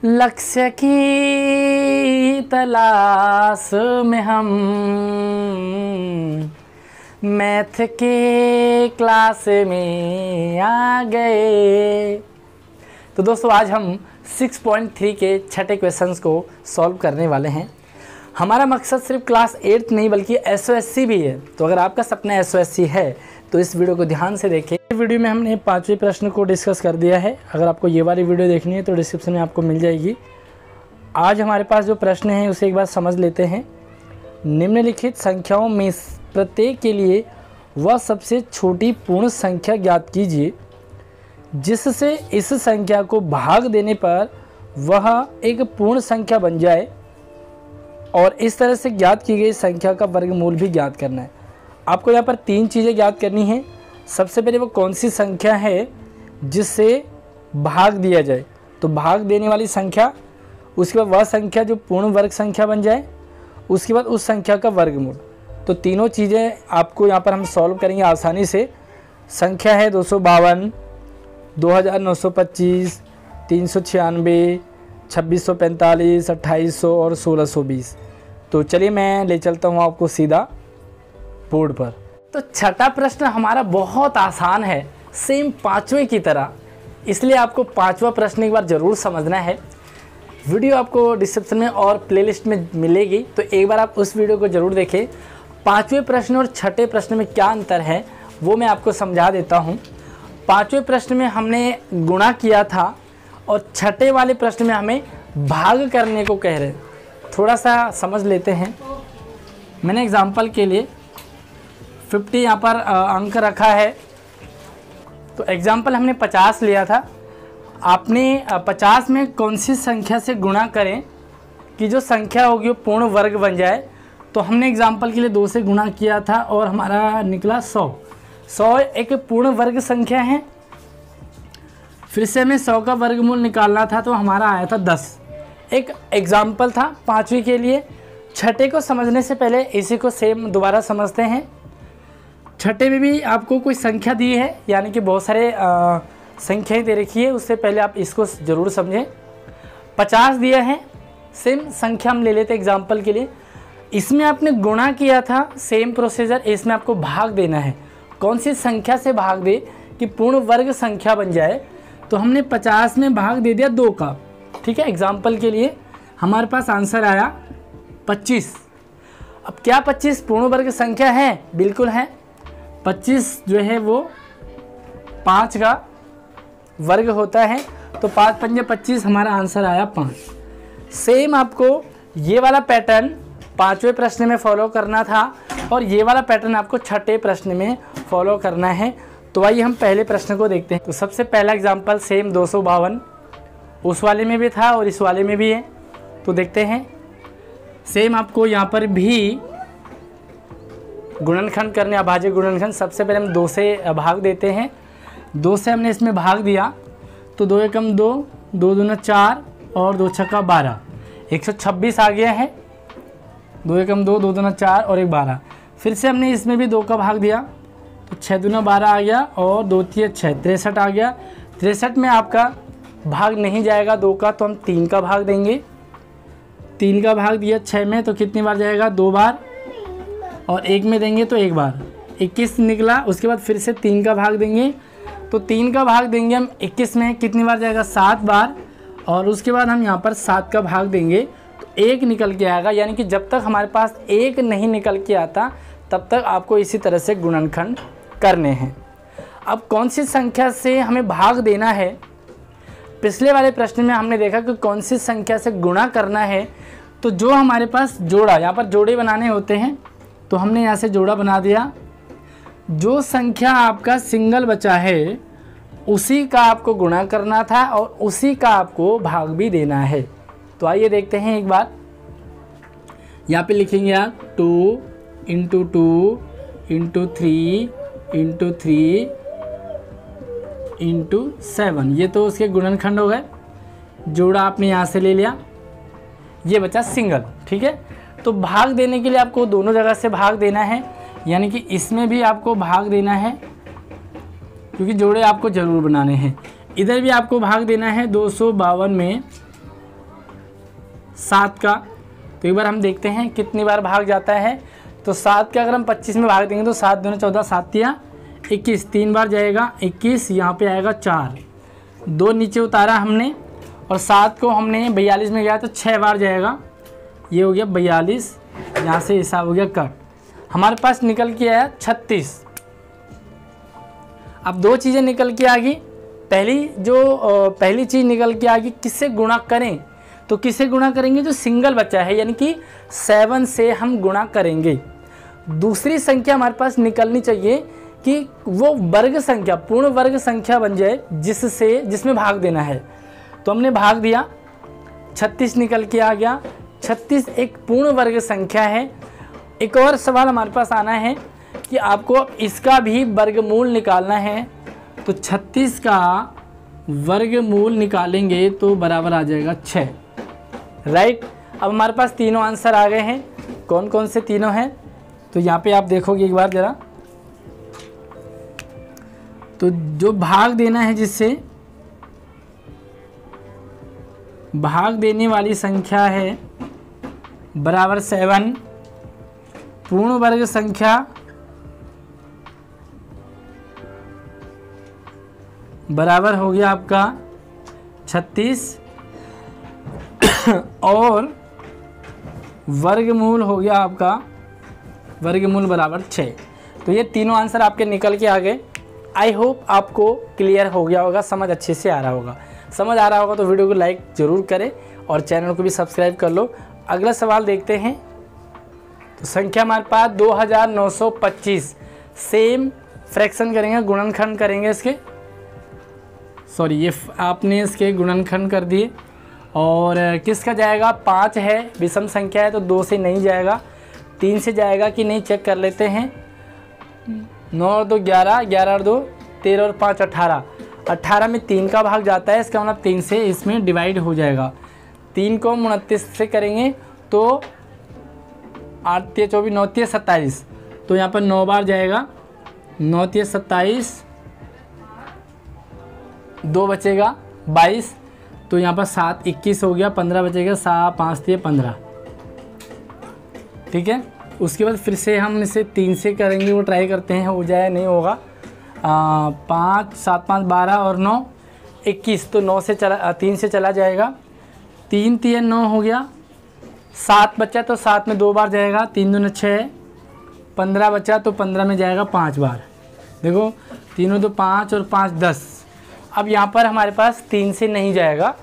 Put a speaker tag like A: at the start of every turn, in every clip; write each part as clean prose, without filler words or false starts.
A: लक्ष्य की तलाश में हम मैथ के क्लास में आ गए। तो दोस्तों आज हम 6.3 के छठे क्वेश्चंस को सॉल्व करने वाले हैं। हमारा मकसद सिर्फ क्लास 8 नहीं बल्कि SOSC भी है। तो अगर आपका सपना SOSC है तो इस वीडियो को ध्यान से देखें। वीडियो में हमने 5वें प्रश्न को डिस्कस कर दिया है। अगर आपको ये वाली वीडियो देखनी है तो डिस्क्रिप्शन में आपको मिल जाएगी। आज हमारे पास जो प्रश्न है उसे एक बार समझ लेते हैं। निम्नलिखित संख्याओं में प्रत्येक के लिए वह सबसे छोटी पूर्ण संख्या ज्ञात कीजिए जिससे इस संख्या को भाग देने पर वह एक पूर्ण संख्या बन जाए और इस तरह से ज्ञात की गई संख्या का वर्गमूल भी ज्ञात करना है। आपको यहाँ पर 3 चीज़ें ज्ञात करनी हैं। सबसे पहले वो कौन सी संख्या है जिससे भाग दिया जाए, तो भाग देने वाली संख्या, उसके बाद वह संख्या जो पूर्ण वर्ग संख्या बन जाए, उसके बाद उस संख्या का वर्गमूल। तो तीनों चीज़ें आपको यहाँ पर हम सॉल्व करेंगे आसानी से। संख्या है 252, 2925, 396, 2645, 2800 और 1620। तो चलिए मैं ले चलता हूँ आपको सीधा बोर्ड पर। तो छठा प्रश्न हमारा बहुत आसान है, सेम 5वें की तरह, इसलिए आपको 5वां प्रश्न एक बार ज़रूर समझना है। वीडियो आपको डिस्क्रिप्शन में और प्लेलिस्ट में मिलेगी, तो एक बार आप उस वीडियो को ज़रूर देखें। 5वें प्रश्न और छठे प्रश्न में क्या अंतर है वो मैं आपको समझा देता हूँ। 5वें प्रश्न में हमने गुणा किया था और छठे वाले प्रश्न में हमें भाग करने को कह रहे हैं। थोड़ा सा समझ लेते हैं। मैंने एग्जाम्पल के लिए 50 यहाँ पर अंक रखा है। तो एग्जाम्पल हमने 50 लिया था। आपने 50 में कौन सी संख्या से गुणा करें कि जो संख्या होगी वो पूर्ण वर्ग बन जाए। तो हमने एग्जाम्पल के लिए 2 से गुणा किया था और हमारा निकला 100। 100 एक पूर्ण वर्ग संख्या है। फिर से हमें 100 का वर्गमूल निकालना था तो हमारा आया था 10। एक एग्जाम्पल था 5वीं के लिए। छठे को समझने से पहले इसी को सेम दोबारा समझते हैं। छठे में भी आपको कोई संख्या दी है, यानी कि बहुत सारे संख्याएं दे रखी है। उससे पहले आप इसको ज़रूर समझें। 50 दिया है, सेम संख्या हम ले लेते हैं एग्जाम्पल के लिए। इसमें आपने गुणा किया था, सेम प्रोसीजर। इसमें आपको भाग देना है, कौन सी संख्या से भाग दे कि पूर्ण वर्ग संख्या बन जाए। तो हमने 50 में भाग दे दिया 2 का, ठीक है। एग्जाम्पल के लिए हमारे पास आंसर आया 25। अब क्या 25 पूर्ण वर्ग संख्या है? बिल्कुल है। 25 जो है वो 5 का वर्ग होता है। तो 5 पंजे 25, हमारा आंसर आया 5। सेम आपको ये वाला पैटर्न 5वें प्रश्न में फॉलो करना था और ये वाला पैटर्न आपको छठे प्रश्न में फॉलो करना है। तो आइए हम पहले प्रश्न को देखते हैं। तो सबसे पहला एग्जाम्पल सेम 252, उस वाले में भी था और इस वाले में भी है। तो देखते हैं। सेम आपको यहाँ पर भी गुणनखंड करने, अभाज्य गुणनखंड। सबसे पहले हम 2 से भाग देते हैं। 2 से हमने इसमें भाग दिया तो 2 एकम 2, 2 दूना 4 और 2 छक्का 12, 126 आ गया है। 2 एकम 2, 2 दूना 4 और 1 12। फिर से हमने इसमें भी 2 का भाग दिया तो 6 दूना 12 आ गया और 2 तिया 6, 63 आ गया। 63 में आपका भाग नहीं जाएगा 2 का, तो हम 3 का भाग देंगे। 3 का भाग दिया 6 में तो कितनी बार जाएगा? 2 बार। और 1 में देंगे तो 1 बार, 21 निकला। उसके बाद फिर से 3 का भाग देंगे तो 3 का भाग देंगे हम 21 में, कितनी बार जाएगा? 7 बार। और उसके बाद हम यहाँ पर 7 का भाग देंगे तो 1 निकल के आएगा। यानी कि जब तक हमारे पास 1 नहीं निकल के आता तब तक आपको इसी तरह से गुणनखंड करने हैं। अब कौन सी संख्या से हमें भाग देना है? पिछले वाले प्रश्न में हमने देखा कि कौन सी संख्या से गुणा करना है। तो जो हमारे पास जोड़ा, यहाँ पर जोड़े बनाने होते हैं तो हमने यहाँ से जोड़ा बना दिया। जो संख्या आपका सिंगल बचा है उसी का आपको गुणा करना था और उसी का आपको भाग भी देना है। तो आइए देखते हैं एक बार। यहाँ पे लिखेंगे आप 2 × 2 × 3 × 3 × 7। ये तो उसके गुणनखंड हो गए। जोड़ा आपने यहाँ से ले लिया, ये बचा सिंगल, ठीक है। तो भाग देने के लिए आपको दोनों जगह से भाग देना है, यानी कि इसमें भी आपको भाग देना है क्योंकि जोड़े आपको ज़रूर बनाने हैं। इधर भी आपको भाग देना है। 252 में 7 का। तो एक बार हम देखते हैं कितनी बार भाग जाता है। तो 7 का अगर हम 25 में भाग देंगे तो 7 दूनी 14, 7 तिया 21, 3 बार जाएगा 21, यहाँ पे आएगा 4, 2 नीचे उतारा हमने और 7 को हमने 42 में गया तो 6 बार जाएगा, ये हो गया 42, यहाँ से हिसाब हो गया कट। हमारे पास निकल के आया 36। अब 2 चीज़ें निकल के आ गई। पहली चीज़ निकल के आ गई, किससे गुणा करें? तो किससे गुणा करेंगे? जो सिंगल बचा है, यानी कि 7 से हम गुणा करेंगे। दूसरी संख्या हमारे पास निकलनी चाहिए कि वो वर्ग संख्या, पूर्ण वर्ग संख्या बन जाए जिसमें भाग देना है। तो हमने भाग दिया, 36 निकल के आ गया। 36 एक पूर्ण वर्ग संख्या है। एक और सवाल हमारे पास आना है कि आपको इसका भी वर्गमूल निकालना है। तो 36 का वर्गमूल निकालेंगे तो बराबर आ जाएगा 6, राइट। अब हमारे पास तीनों आंसर आ गए हैं। कौन कौन से तीनों हैं? तो यहाँ पे आप देखोगे एक बार ज़रा, तो जो भाग देना है, जिससे भाग देने वाली संख्या है बराबर 7, पूर्ण वर्ग संख्या बराबर हो गया आपका 36 और वर्गमूल हो गया आपका वर्गमूल बराबर 6। तो ये तीनों आंसर आपके निकल के आ गए। आई होप आपको क्लियर हो गया होगा, समझ अच्छे से आ रहा होगा। समझ आ रहा होगा तो वीडियो को लाइक ज़रूर करें और चैनल को भी सब्सक्राइब कर लो। अगला सवाल देखते हैं। तो संख्या हमारे पास 2925, सेम फ्रैक्शन करेंगे, गुणनखंड करेंगे इसके, सॉरी ये आपने इसके गुणनखंड कर दिए। और किसका जाएगा? 5 है, विषम संख्या है तो 2 से नहीं जाएगा, 3 से जाएगा कि नहीं चेक कर लेते हैं। 9 और 2 11, 11 और 2 13 और 5 18, 18 में 3 का भाग जाता है, इसका मतलब 3 से इसमें डिवाइड हो जाएगा। 3 को 29 से करेंगे तो 8 3 24, 9 3 27, तो यहाँ पर 9 बार जाएगा, 9 3 27, 2 बचेगा 22, तो यहाँ पर 7 21 हो गया, 15 बचेगा, 7 5 3 15, ठीक है। उसके बाद फिर से हम इसे 3 से करेंगे, वो ट्राई करते हैं हो जाए, नहीं होगा। 5 7 5 12 और 9 21, तो 9 से चला 3 से चला जाएगा, 3 3 9 हो गया। 7 बचा तो 7 में 2 बार जाएगा, 3 दूनी 6, 15 बचा तो 15 में जाएगा 5 बार। देखो तीनों तो 5 और 5 10। अब यहाँ पर हमारे पास 3 से नहीं जाएगा,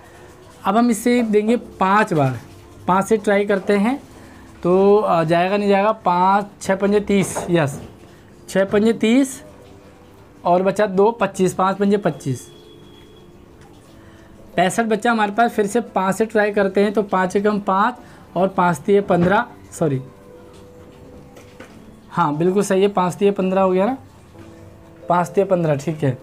A: अब हम इसे देंगे 5 बार, 5 से ट्राई करते हैं तो जाएगा नहीं जाएगा। 5 6 पंजे 30, यस 6 पंजे 30 और बचा 2 25, 5 पंजे 25, 65 बच्चा हमारे पास। फिर से 5 से ट्राई करते हैं तो 5 एकम 5 और 5 3 15, सॉरी हाँ बिल्कुल सही है, 5 3 15 हो गया ना, 5 3 15, ठीक है।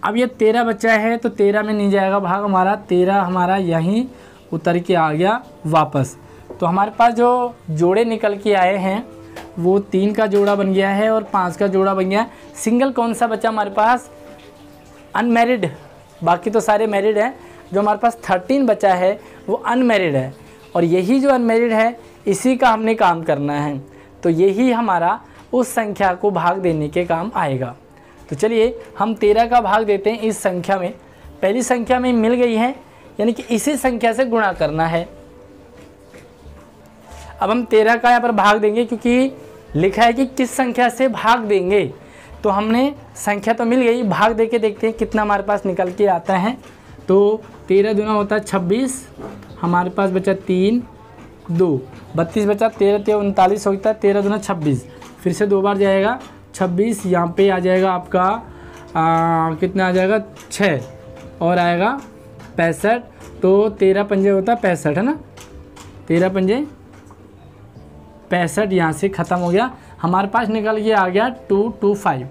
A: अब ये 13 बच्चा है तो 13 में नहीं जाएगा भाग हमारा, 13 हमारा यहीं उतर के आ गया वापस। तो हमारे पास जो जोड़े निकल के आए हैं वो 3 का जोड़ा बन गया है और 5 का जोड़ा बन गया। सिंगल कौन सा बचा हमारे पास? अनमैरिड, बाकी तो सारे मैरिड हैं। जो हमारे पास 13 बचा है वो अनमैरिड है, और यही जो अनमैरिड है इसी का हमने काम करना है। तो यही हमारा उस संख्या को भाग देने के काम आएगा। तो चलिए हम 13 का भाग देते हैं इस संख्या में। पहली संख्या में मिल गई है, यानी कि इसी संख्या से गुणा करना है। अब हम 13 का यहाँ पर भाग देंगे, क्योंकि लिखा है कि किस संख्या से भाग देंगे। तो हमने संख्या तो मिल गई, भाग दे के देखते हैं कितना हमारे पास निकल के आता है। तो 13 दूना होता है 26, हमारे पास बचा 3 2 32 बचा, 13 3 39 होता है, 13 दूना 26, फिर से 2 बार जाएगा 26, यहाँ पे आ जाएगा आपका कितना आ जाएगा 6 और आएगा 65, तो 13 पंजे होता है 65 है ना, 13 पंजे 65, यहाँ से ख़त्म हो गया। हमारे पास निकल के आ गया 225।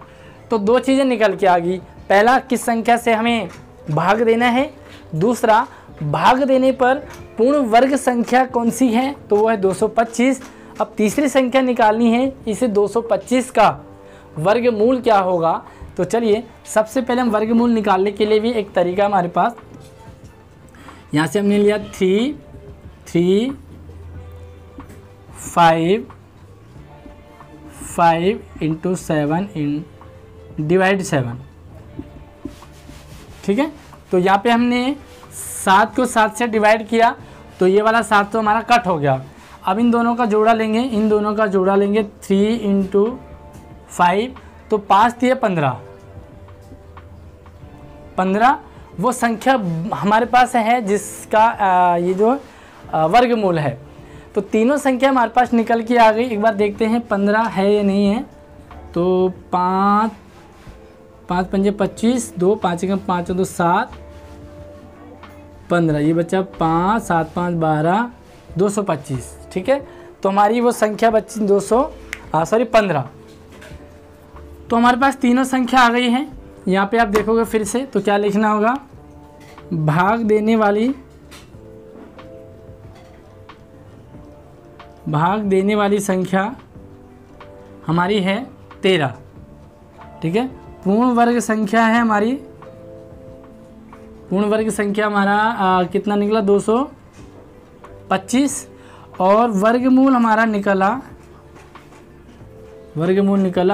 A: तो 2 चीज़ें निकल के आ गई, पहला किस संख्या से हमें भाग देना है, दूसरा भाग देने पर पूर्ण वर्ग संख्या कौन सी है, तो वो है 225। अब तीसरी संख्या निकालनी है, इसे 225 का वर्गमूल क्या होगा। तो चलिए सबसे पहले हम वर्गमूल निकालने के लिए भी एक तरीका हमारे पास, यहाँ से हमने लिया 3 5 5 इंटू 7 डिवाइड 7। ठीक है, तो यहाँ पे हमने 7 को 7 से डिवाइड किया तो ये वाला 7 तो हमारा कट हो गया। अब इन दोनों का जोड़ा लेंगे, इन दोनों का जोड़ा लेंगे 3 इंटू 5, तो 5 दिए 15। 15 वो संख्या हमारे पास है जिसका ये जो वर्गमूल है। तो तीनों संख्या हमारे पास निकल के आ गई। एक बार देखते हैं 15 है या नहीं है। तो 5 5 पंजे 25, 2 5 एकम 5 2 7 15, ये बच्चा 5 7 5 12 225। ठीक है, तो हमारी वो संख्या बच्ची 15। तो हमारे पास तीनों संख्या आ गई है। यहाँ पे आप देखोगे फिर से तो क्या लिखना होगा, भाग देने वाली संख्या हमारी है 13। ठीक है, पूर्ण वर्ग संख्या है हमारी, पूर्ण वर्ग संख्या हमारा कितना निकला 225, और वर्गमूल हमारा निकला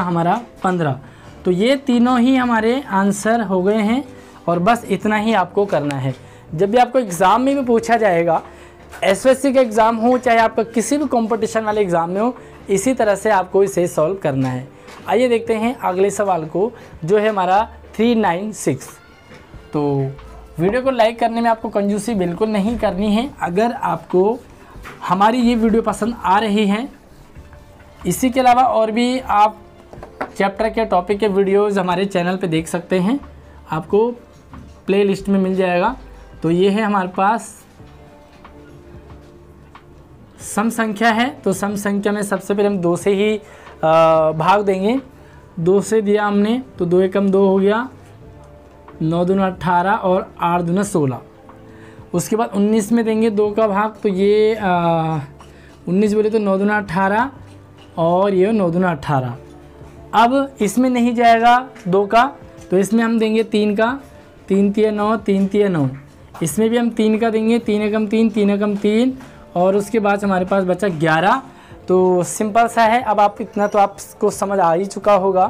A: हमारा 15। तो ये तीनों ही हमारे आंसर हो गए हैं। और बस इतना ही आपको करना है। जब भी आपको एग्ज़ाम में भी पूछा जाएगा, एसएससी का एग्ज़ाम हो चाहे आपका किसी भी कंपटीशन वाले एग्ज़ाम में हो, इसी तरह से आपको इसे सॉल्व करना है। आइए देखते हैं अगले सवाल को, जो है हमारा 396। तो वीडियो को लाइक करने में आपको कंजूसी बिल्कुल नहीं करनी है। अगर आपको हमारी ये वीडियो पसंद आ रही है, इसी के अलावा और भी आप चैप्टर के टॉपिक के वीडियोज़ हमारे चैनल पे देख सकते हैं, आपको प्ले लिस्ट में मिल जाएगा। तो ये है हमारे पास सम संख्या है। तो सम संख्या में सबसे पहले हम 2 से ही भाग देंगे। 2 से दिया हमने तो 2 एकम 2 हो गया, 9 दूना 18 और 8 दूना 16। उसके बाद 19 में देंगे 2 का भाग, तो ये 19 बोले तो 9 दूना 18 और ये 9 दूना 18। अब इसमें नहीं जाएगा 2 का, तो इसमें हम देंगे 3 का, 3 तिया 9, 3 तिया 9। इसमें भी हम 3 का देंगे, 3 एकम 3, 3 एकम 3, और उसके बाद हमारे पास बचा 11। तो सिंपल सा है। अब आप इतना तो आपको समझ आ ही चुका होगा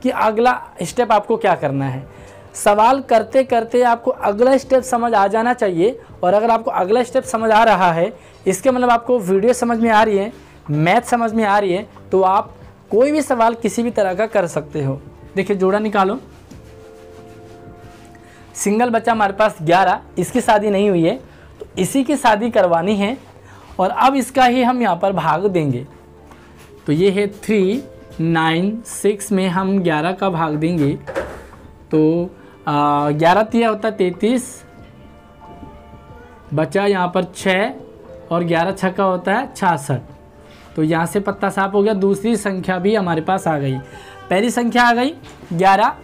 A: कि अगला स्टेप आपको क्या करना है। सवाल करते करते आपको अगला स्टेप समझ आ जाना चाहिए। और अगर आपको अगला स्टेप समझ आ रहा है, इसके मतलब आपको वीडियो समझ में आ रही है, मैथ समझ में आ रही है, तो आप कोई भी सवाल किसी भी तरह का कर सकते हो। देखिए जोड़ा निकालो। सिंगल बच्चा हमारे पास 11, इसकी शादी नहीं हुई है तो इसी की शादी करवानी है। और अब इसका ही हम यहाँ पर भाग देंगे। तो ये है 396 में हम 11 का भाग देंगे। तो 11 तिया होता है 33, बचा यहाँ पर 6, और 11 छक्का होता है 66। तो यहाँ से पत्ता साफ हो गया। दूसरी संख्या भी हमारे पास आ गई। पहली संख्या आ गई 11,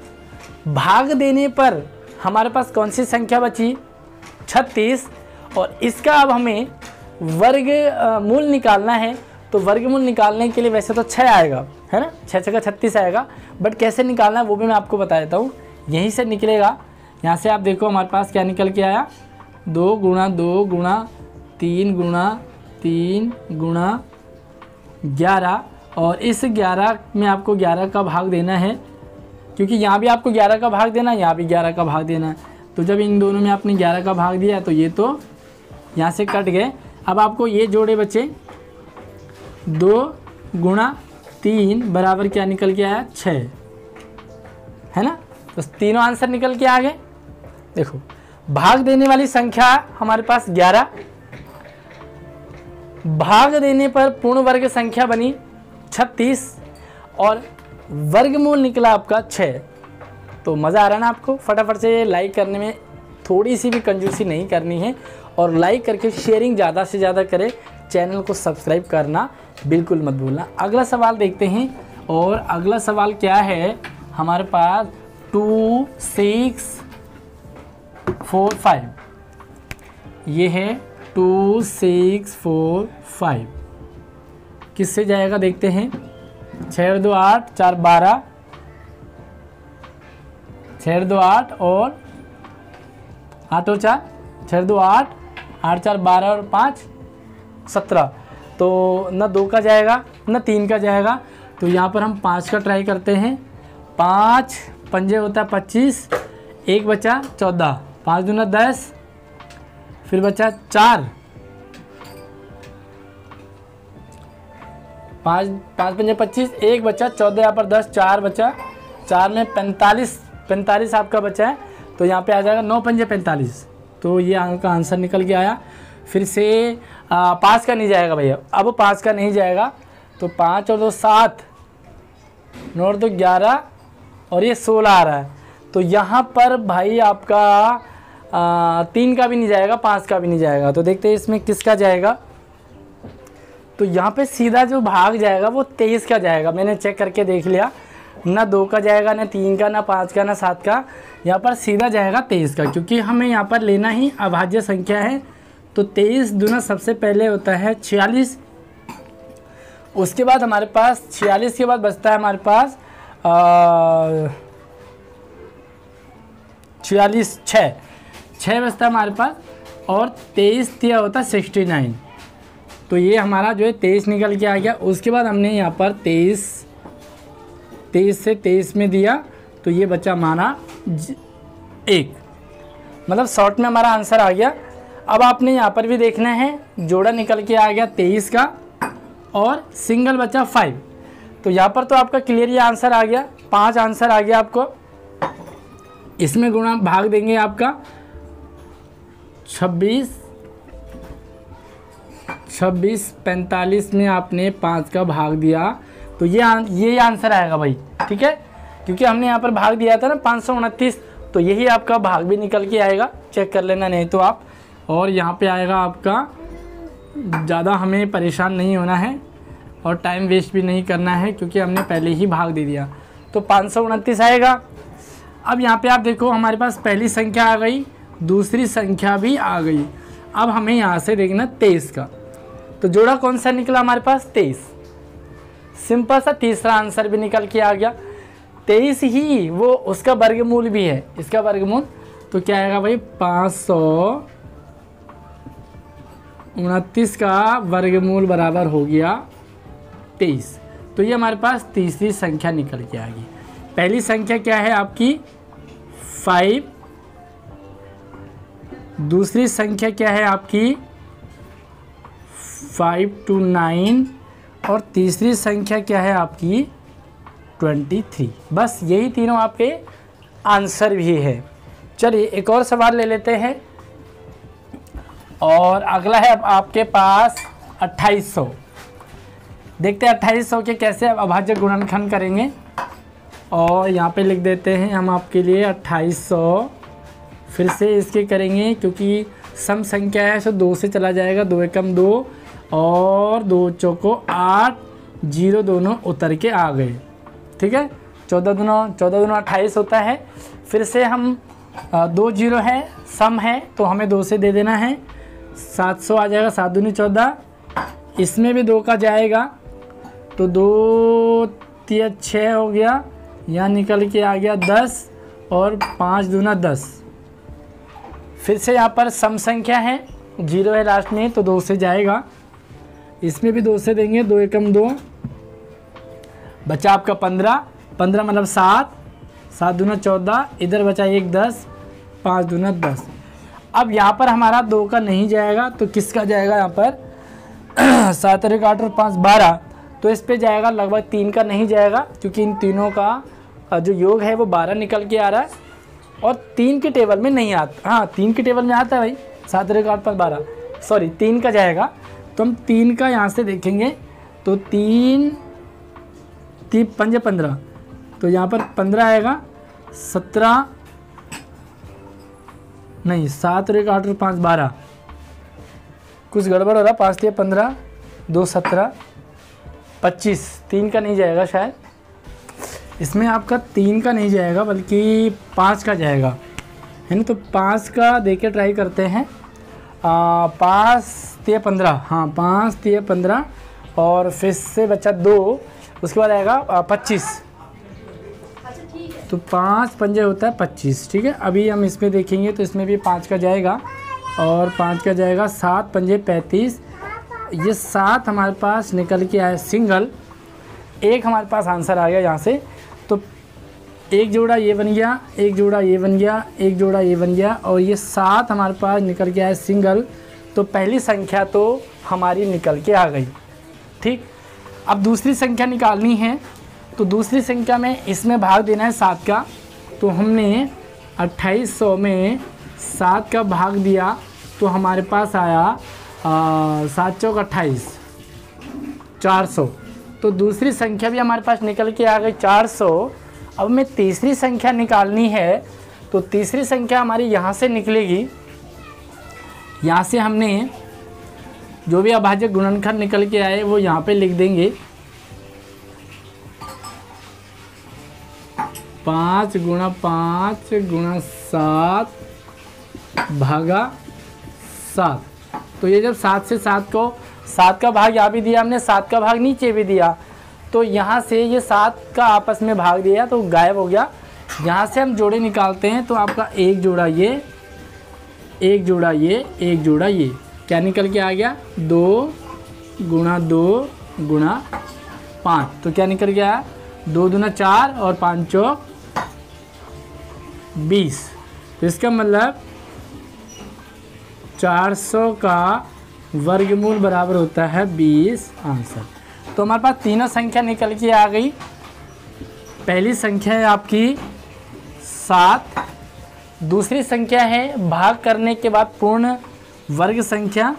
A: भाग देने पर हमारे पास कौन सी संख्या बची 36, और इसका अब हमें वर्गमूल निकालना है। तो वर्गमूल निकालने के लिए वैसे तो 6 आएगा, है ना, 6 छक्का 36 आएगा, बट कैसे निकालना है वो भी मैं आपको बता देता हूँ। यहीं से निकलेगा। यहाँ से आप देखो हमारे पास क्या निकल के आया, 2 गुणा 2 गुणा 3 गुणा 3 गुणा 11, और इस 11 में आपको 11 का भाग देना है, क्योंकि यहाँ भी आपको 11 का भाग देना है, यहाँ भी 11 का भाग देना है। तो जब इन दोनों में आपने 11 का भाग दिया तो ये तो यहाँ से कट गए। अब आपको ये जोड़े बचे, 2 गुणा 3 बराबर क्या निकल के आया 6, है ना। तो तीनों आंसर निकल के आ गए। देखो भाग देने वाली संख्या हमारे पास 11, भाग देने पर पूर्ण वर्ग संख्या बनी 36, और वर्गमूल निकला आपका 6। तो मज़ा आ रहा है ना आपको। फटाफट से लाइक करने में थोड़ी सी भी कंजूसी नहीं करनी है, और लाइक करके शेयरिंग ज़्यादा से ज़्यादा करें। चैनल को सब्सक्राइब करना बिल्कुल मत भूलना। अगला सवाल देखते हैं, और अगला सवाल क्या है हमारे पास 2645। ये है 2645, किससे जाएगा देखते हैं। 6 2 8 4 12, 6 2 8 और 8 और 4, 6 2 8, 8 4 12 और 5 17, तो न 2 का जाएगा न 3 का जाएगा। तो यहाँ पर हम 5 का ट्राई करते हैं। 5 पंजे होता है 25, 1 बचा 14, 5 दूना 10, फिर बचा 4, 5 पंजे 25, 1 बचा 14, यहाँ पर 10, 4 बचा, 4 में 45 आपका बचा है। तो यहाँ पे आ जाएगा 9 पंजे 45। तो ये आपका आंसर निकल के आया। फिर से 5 का नहीं जाएगा भैया, अब 5 का नहीं जाएगा। तो 5 और 2 7, 9 और 2 11 और ये 16 आ रहा है। तो यहाँ पर भाई आपका 3 का भी नहीं जाएगा, 5 का भी नहीं जाएगा। तो देखते हैं इसमें किसका जाएगा। तो यहाँ पे सीधा जो भाग जाएगा वो 23 का जाएगा। मैंने चेक करके देख लिया, ना 2 का जाएगा, ना 3 का, ना 5 का, ना 7 का। यहाँ पर सीधा जाएगा 23 का, क्योंकि हमें यहाँ पर लेना ही अभाज्य संख्या है। तो 23 दूना सबसे पहले होता है 46, उसके बाद हमारे पास 46 के बाद बचता है हमारे पास 46 6 बचता है हमारे पास, और 23 दिया होता है 69। तो ये हमारा जो है 23 निकल के आ गया। उसके बाद हमने यहाँ पर 23 से 23 में दिया, तो ये बचा हमारा 1, मतलब शॉर्ट में हमारा आंसर आ गया। अब आपने यहाँ पर भी देखना है, जोड़ा निकल के आ गया 23 का और सिंगल बचा 5। तो यहाँ पर तो आपका क्लियर ये आंसर आ गया, 5 आंसर आ गया आपको। इसमें गुणा भाग देंगे आपका 26 45 में आपने 5 का भाग दिया, तो ये आंसर आएगा भाई, ठीक है। क्योंकि हमने यहाँ पर भाग दिया था ना 529, तो यही आपका भाग भी निकल के आएगा, चेक कर लेना नहीं तो आप। और यहाँ पे आएगा आपका, ज़्यादा हमें परेशान नहीं होना है और टाइम वेस्ट भी नहीं करना है, क्योंकि हमने पहले ही भाग दे दिया। तो 529 आएगा। अब यहाँ पे आप देखो, हमारे पास पहली संख्या आ गई, दूसरी संख्या भी आ गई। अब हमें यहाँ से देखना 23 का, तो जोड़ा कौन सा निकला हमारे पास 23। सिंपल सा तीसरा आंसर भी निकल के आ गया। 23 ही वो उसका वर्गमूल भी है, इसका वर्गमूल। तो क्या आएगा भाई, 529 का वर्गमूल बराबर हो गया 23। तो ये हमारे पास तीसरी संख्या निकल के आ गई। पहली संख्या क्या है आपकी 5, दूसरी संख्या क्या है आपकी 5 to 9, और तीसरी संख्या क्या है आपकी 23। बस यही तीनों आपके आंसर भी है। चलिए एक और सवाल ले लेते हैं, और अगला है अब आपके पास 2800। देखते हैं 2800 के कैसे अभाज्य गुणनखंड करेंगे। और यहाँ पे लिख देते हैं हम आपके लिए 2800। फिर से इसके करेंगे, क्योंकि सम संख्या है तो 2 से चला जाएगा, 2 एकम 2 और 2 चौको 8, 0 दोनों उतर के आ गए, ठीक है। 14 दूना 28 होता है। फिर से हम 2 0 है, सम है तो हमें 2 से दे देना है, 700 आ जाएगा, 7 दूनी 14। इसमें भी 2 का जाएगा, तो 2 3 6 हो गया, यहाँ निकल के आ गया 10 और 5 दूना 10। फिर से यहाँ पर सम संख्या है, 0 है लास्ट में, तो 2 से जाएगा। इसमें भी 2 से देंगे, 2 एकम 2, बचा आपका 15 मतलब 7 दूना 14, इधर बचा 1 10, 5 दूना 10। अब यहाँ पर हमारा 2 का नहीं जाएगा, तो किसका जाएगा यहाँ पर 7 और 8 और 5 12। तो इस पे जाएगा लगभग 3 का नहीं जाएगा, क्योंकि इन तीनों का जो योग है वो 12 निकल के आ रहा है, और 3 के टेबल में नहीं आता। हाँ 3 के टेबल में आता है भाई, 7 और 8 5 12, सॉरी 3 का जाएगा। तो हम 3 का यहाँ से देखेंगे, तो 3 पंजे 15, तो यहाँ पर 15 आएगा, 17 नहीं, 7 और 8 और 5 12, कुछ गड़बड़ हो रहा। 5 3 15, 2 17, 25। 3 का नहीं जाएगा शायद, इसमें आपका 3 का नहीं जाएगा बल्कि 5 का जाएगा, है ना। तो 5 का देके ट्राई करते हैं। 5 3 15, हाँ 5 3 15, और फिर से बचा 2, उसके बाद आएगा 25। तो 5 पंजे होता है 25, ठीक है। अभी हम इसमें देखेंगे तो इसमें भी 5 का जाएगा, और 5 का जाएगा, 7 पंजे 35, ये 7 हमारे पास निकल के आया सिंगल, एक हमारे पास आंसर आ गया यहाँ से। तो एक जोड़ा ये बन गया, एक जोड़ा ये बन गया, एक जोड़ा ये बन गया, और ये 7 हमारे पास निकल के आया सिंगल। तो पहली संख्या तो हमारी निकल के आ गई। ठीक, अब दूसरी संख्या निकालनी है। तो दूसरी संख्या में इसमें भाग देना है 7 का। तो हमने 2800 में 7 का भाग दिया तो हमारे पास आया 7 चौक 28, 400। तो दूसरी संख्या भी हमारे पास निकल के आ गई 400। अब हमें तीसरी संख्या निकालनी है। तो तीसरी संख्या हमारी यहाँ से निकलेगी। यहाँ से हमने जो भी अभाज्य गुणनखंड निकल के आए वो यहाँ पे लिख देंगे। 5 गुणा 5 गुणा 7 भागा 7। तो ये जब 7 से 7 को 7 का भाग यहाँ भी दिया हमने, 7 का भाग नीचे भी दिया, तो यहाँ से ये 7 का आपस में भाग दिया तो गायब हो गया। यहाँ से हम जोड़े निकालते हैं तो आपका एक जोड़ा ये, एक जोड़ा ये, एक जोड़ा ये, क्या निकल के आ गया 2 गुणा 2 गुणा 5। तो क्या निकल गया 2 दूना 4 और 5 चौक 20। तो इसका मतलब 400 का वर्गमूल बराबर होता है 20 आंसर। तो हमारे पास तीनों संख्या निकल के आ गई। पहली संख्या है आपकी 7, दूसरी संख्या है भाग करने के बाद पूर्ण वर्ग संख्या,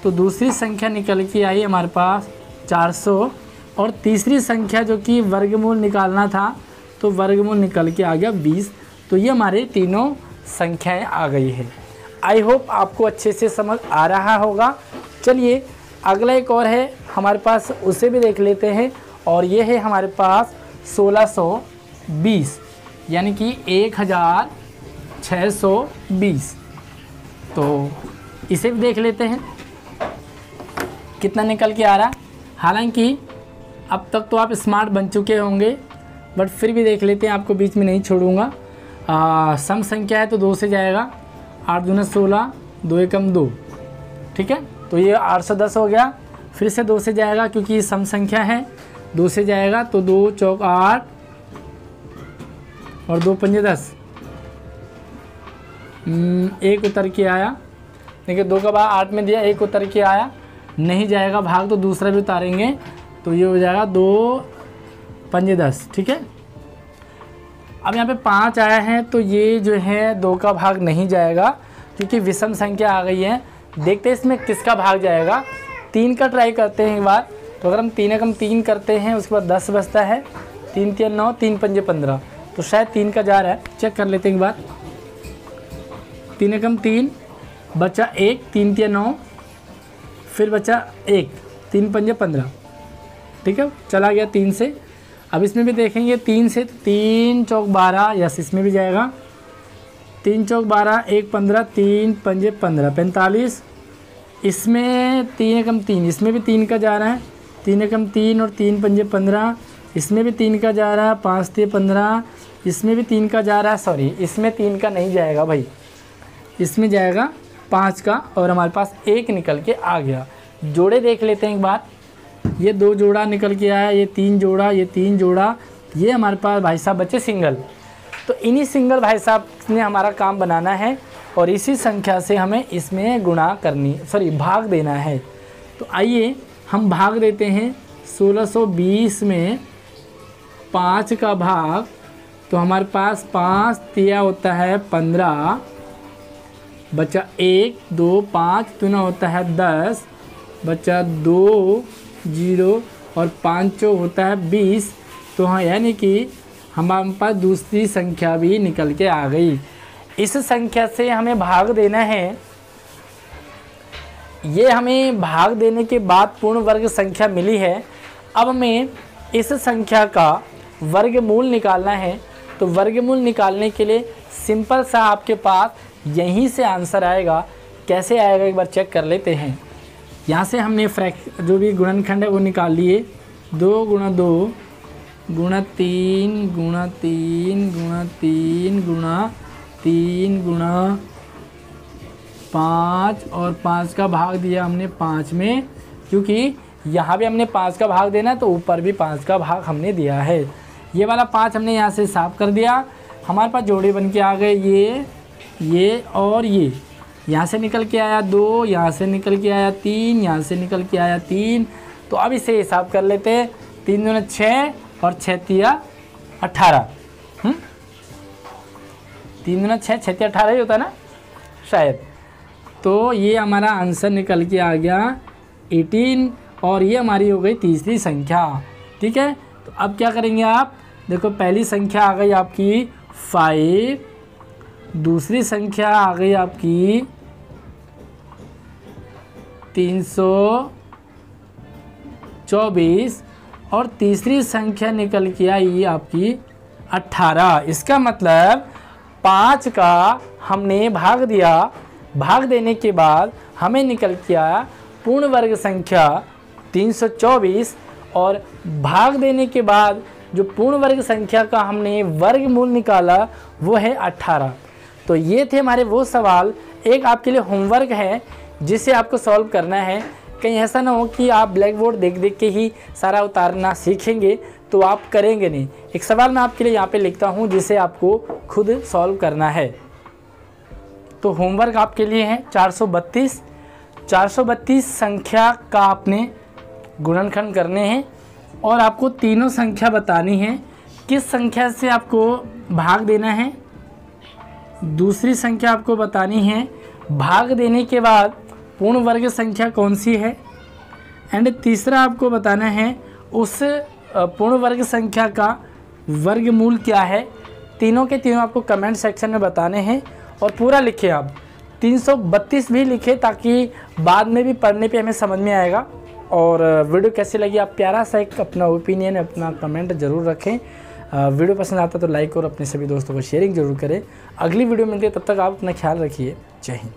A: तो दूसरी संख्या निकल के आई हमारे पास 400, और तीसरी संख्या जो कि वर्गमूल निकालना था तो वर्गमूल निकल के आ गया 20। तो ये हमारे तीनों संख्याएं आ गई है। आई होप आपको अच्छे से समझ आ रहा होगा। चलिए अगला एक और है हमारे पास, उसे भी देख लेते हैं। और ये है हमारे पास 1620 यानी कि 1620। तो इसे भी देख लेते हैं कितना निकल के आ रहा है। हालांकि अब तक तो आप स्मार्ट बन चुके होंगे, बट फिर भी देख लेते हैं, आपको बीच में नहीं छोड़ूंगा। सम संख्या है तो 2 से जाएगा, 8 दूना 16, 2 एकम 2, ठीक है। तो ये 810 हो गया। फिर से 2 से जाएगा क्योंकि ये सम संख्या है, 2 से जाएगा तो 2 चौक 8 और 2 पंजे 10, एक उतर के आया। देखिए 2 का भाग 8 में दिया, एक उतर के आया, नहीं जाएगा भाग तो दूसरा भी उतारेंगे तो ये हो जाएगा 2 पंजे 10, ठीक है। अब यहाँ पे 5 आया है तो ये जो है 2 का भाग नहीं जाएगा क्योंकि विषम संख्या आ गई है। देखते हैं इसमें किसका भाग जाएगा। 3 का ट्राई करते हैं एक बार। तो अगर हम 3 एकम 3 करते हैं उसके बाद 10 बचता है, 3 3 9, 3 पंजे 15, तो शायद 3 का जा रहा है। चेक कर लेते हैं एक बार। 3 एकम 3 बचा 1, 3 3 9, फिर बचा 1, 3 पंजे 15, ठीक है, चला गया 3 से। अब इसमें भी देखेंगे 3 से, 3 चौक 12, यस इसमें भी जाएगा। 3 चौक 12, 1 15, 3 पंजे 15, 45। इसमें 3 एकम 3, इसमें भी 3 का जा रहा है, 3 एकम 3 और 3 पंजे 15, इसमें भी 3 का जा रहा है, 5 3 15, इसमें भी 3 का जा रहा है। सॉरी, इसमें 3 का नहीं जाएगा भाई, इसमें जाएगा 5 का, और हमारे पास 1 निकल के आ गया। जोड़े देख लेते हैं एक बार। ये 2 जोड़ा निकल के आया, ये 3 जोड़ा, ये 3 जोड़ा, ये हमारे पास भाई साहब बचे सिंगल। तो इन्हीं सिंगल भाई साहब ने हमारा काम बनाना है और इसी संख्या से हमें इसमें भाग देना है। तो आइए हम भाग देते हैं 1620 में 5 का भाग। तो हमारे पास 5 तिया होता है 15, बचा 1 2 5 दूना होता है 10, बचा 2 0 और 5 होता है 20। तो हाँ, यानी कि हमारे पास दूसरी संख्या भी निकल के आ गई। इस संख्या से हमें भाग देना है। ये हमें भाग देने के बाद पूर्ण वर्ग संख्या मिली है। अब हमें इस संख्या का वर्गमूल निकालना है। तो वर्गमूल निकालने के लिए सिंपल सा आपके पास यहीं से आंसर आएगा। कैसे आएगा एक बार चेक कर लेते हैं। यहाँ से हमने जो भी गुणनखंड है वो निकाल लिए। 2 गुणा 2 गुणा 3 गुणा 3 गुणा 3 गुणा 3 गुणा 5 और 5 का भाग दिया हमने 5 में क्योंकि यहाँ भी हमने 5 का भाग देना है तो ऊपर भी 5 का भाग हमने दिया है। ये वाला 5 हमने यहाँ से साफ कर दिया, हमारे पास जोड़ी बन के आ गए ये और ये। यहाँ से निकल के आया 2, यहाँ से निकल के आया 3, यहाँ से निकल के आया 3। तो अब इसे हिसाब कर लेते हैं। 3 दूनी 6 और 6 तिया 18। 3 दूनी 6, 6 तिया 18 ही होता है ना शायद। तो ये हमारा आंसर निकल के आ गया 18 और ये हमारी हो गई तीसरी संख्या। ठीक है, तो अब क्या करेंगे आप, देखो पहली संख्या आ गई आपकी 5, दूसरी संख्या आ गई आपकी 324 और तीसरी संख्या निकल के आई आपकी 18। इसका मतलब 5 का हमने भाग दिया, भाग देने के बाद हमें निकल के आया पूर्ण वर्ग संख्या 324 और भाग देने के बाद जो पूर्ण वर्ग संख्या का हमने वर्गमूल निकाला वो है 18। तो ये थे हमारे वो सवाल। एक आपके लिए होमवर्क है जिसे आपको सॉल्व करना है। कहीं ऐसा ना हो कि आप ब्लैक बोर्ड देख देख के ही सारा उतारना सीखेंगे तो आप करेंगे नहीं। एक सवाल मैं आपके लिए यहाँ पे लिखता हूँ जिसे आपको खुद सॉल्व करना है। तो होमवर्क आपके लिए है 432 संख्या का आपने गुणनखंड करने हैं और आपको तीनों संख्या बतानी है, किस संख्या से आपको भाग देना है। दूसरी संख्या आपको बतानी है भाग देने के बाद पूर्ण वर्ग संख्या कौन सी है, एंड तीसरा आपको बताना है उस पूर्ण वर्ग संख्या का वर्गमूल क्या है। तीनों के तीनों आपको कमेंट सेक्शन में बताने हैं और पूरा लिखें आप। 332 भी लिखें ताकि बाद में भी पढ़ने पे हमें समझ में आएगा। और वीडियो कैसी लगी आप प्यारा सा एक अपना ओपिनियन, अपना कमेंट ज़रूर रखें। वीडियो पसंद आता तो लाइक और अपने सभी दोस्तों को शेयरिंग जरूर करें। अगली वीडियो मिलती है, तब तक आप अपना ख्याल रखिए। जय हिंद।